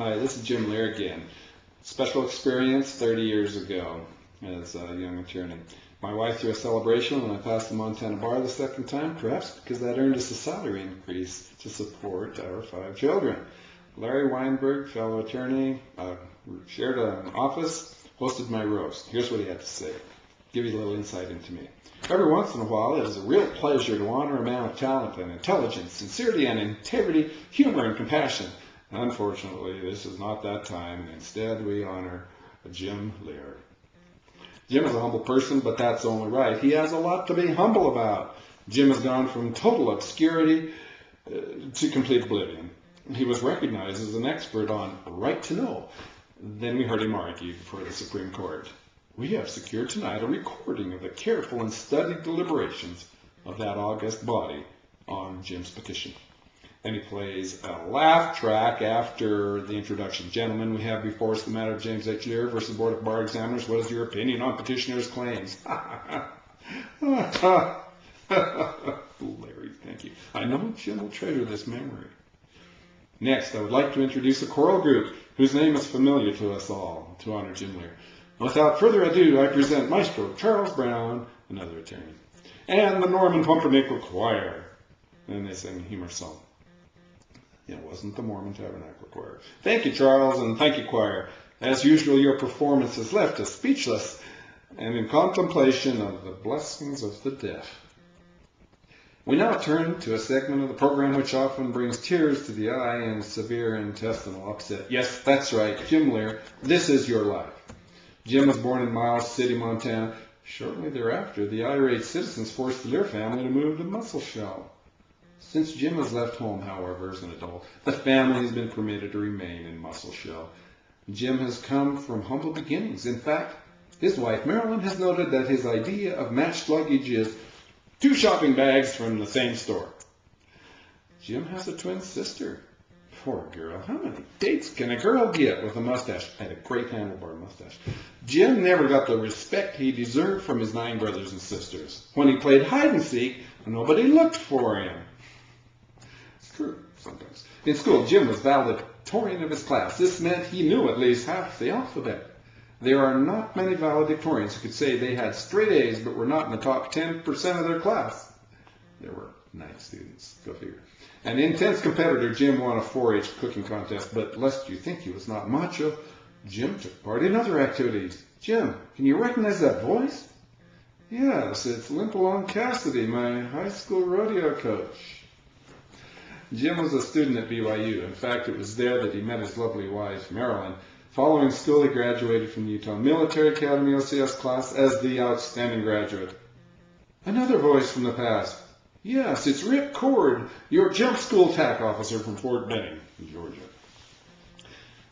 Hi, this is Jim Lear again. Special experience 30 years ago as a young attorney. My wife threw a celebration when I passed the Montana bar the second time, perhaps because that earned us a salary increase to support our 5 children. Larry Weinberg, fellow attorney, shared an office, hosted my roast. Here's what he had to say. Give you a little insight into me. Every once in a while, it is a real pleasure to honor a man of talent and intelligence, sincerity and integrity, humor and compassion. Unfortunately, this is not that time, and instead we honor Jim Lear. Jim is a humble person, but that's only right. He has a lot to be humble about. Jim has gone from total obscurity to complete oblivion. He was recognized as an expert on right to know. Then we heard him argue before the Supreme Court. We have secured tonight a recording of the careful and studied deliberations of that august body on Jim's petition. And he plays a laugh track after the introduction. Gentlemen, we have before us the matter of James H. Lear versus Board of Bar Examiners. What is your opinion on petitioner's claims? Larry, thank you. I know Jim will treasure this memory. Next, I would like to introduce a choral group whose name is familiar to us all, to honor Jim Lear. Without further ado, I present Maestro Charles Brown, another attorney, and the Norman Pumpernickel Choir. And they sing a humor song. It wasn't the Mormon Tabernacle Choir. Thank you, Charles, and thank you, choir. As usual, your performance has left us speechless and in contemplation of the blessings of the deaf. We now turn to a segment of the program which often brings tears to the eye and severe intestinal upset. Yes, that's right, Jim Lear, this is your life. Jim was born in Miles City, Montana. Shortly thereafter, the irate citizens forced the Lear family to move to Musselshell. Since Jim has left home, however, as an adult, the family has been permitted to remain in Musselshell. Jim has come from humble beginnings. In fact, his wife, Marilyn, has noted that his idea of matched luggage is 2 shopping bags from the same store. Jim has a twin sister. Poor girl. How many dates can a girl get with a mustache? And a great handlebar mustache. Jim never got the respect he deserved from his 9 brothers and sisters. When he played hide and seek, nobody looked for him. It's true, sometimes. In school, Jim was valedictorian of his class. This meant he knew at least half the alphabet. There are not many valedictorians who could say they had straight A's but were not in the top 10% of their class. There were 9 students. Go figure. An intense competitor, Jim won a 4-H cooking contest, but lest you think he was not macho, Jim took part in other activities. Jim, can you recognize that voice? Yes, it's Limpalong Cassidy, my high school rodeo coach. Jim was a student at BYU. In fact, it was there that he met his lovely wife, Marilyn. Following school, he graduated from the Utah Military Academy OCS class as the outstanding graduate. Another voice from the past. Yes, it's Rip Cord, your jump school TAC officer from Fort Benning, Georgia.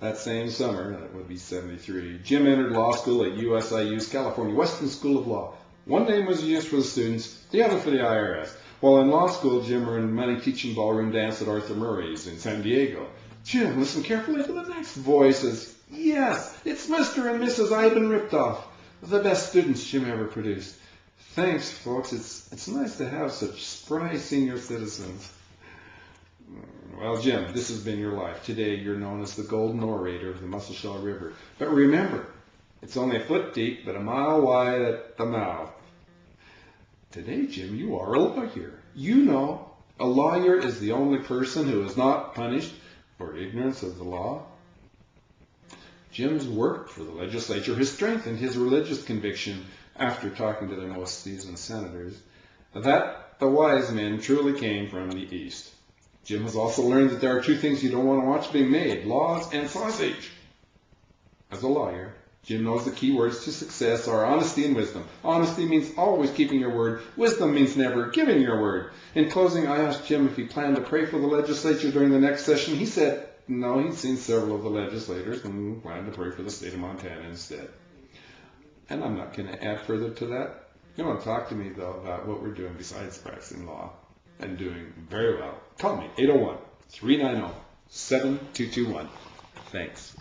That same summer, that would be 73, Jim entered law school at USIU's California Western School of Law. One name was used for the students, the other for the IRS. While in law school, Jim earned money teaching ballroom dance at Arthur Murray's in San Diego. Jim, listen carefully to the next voices. Yes, it's Mr. and Mrs. Ivan Riptoff, the best students Jim ever produced. Thanks, folks. It's nice to have such spry senior citizens. Well, Jim, this has been your life. Today, you're known as the golden orator of the Musselshell River. But remember, it's only a foot deep, but a mile wide at the mouth. Today, Jim, you are a lawyer. You know, a lawyer is the only person who is not punished for ignorance of the law. Jim's work for the legislature has strengthened his religious conviction after talking to their most seasoned senators, that the wise men truly came from the East. Jim has also learned that there are 2 things you don't want to watch being made, laws and sausage. As a lawyer, Jim knows the key words to success are honesty and wisdom. Honesty means always keeping your word. Wisdom means never giving your word. In closing, I asked Jim if he planned to pray for the legislature during the next session. He said no, he'd seen several of the legislators and planned to pray for the state of Montana instead. And I'm not going to add further to that. You want to talk to me, though, about what we're doing besides practicing law and doing very well. Call me, 801-390-7221. Thanks.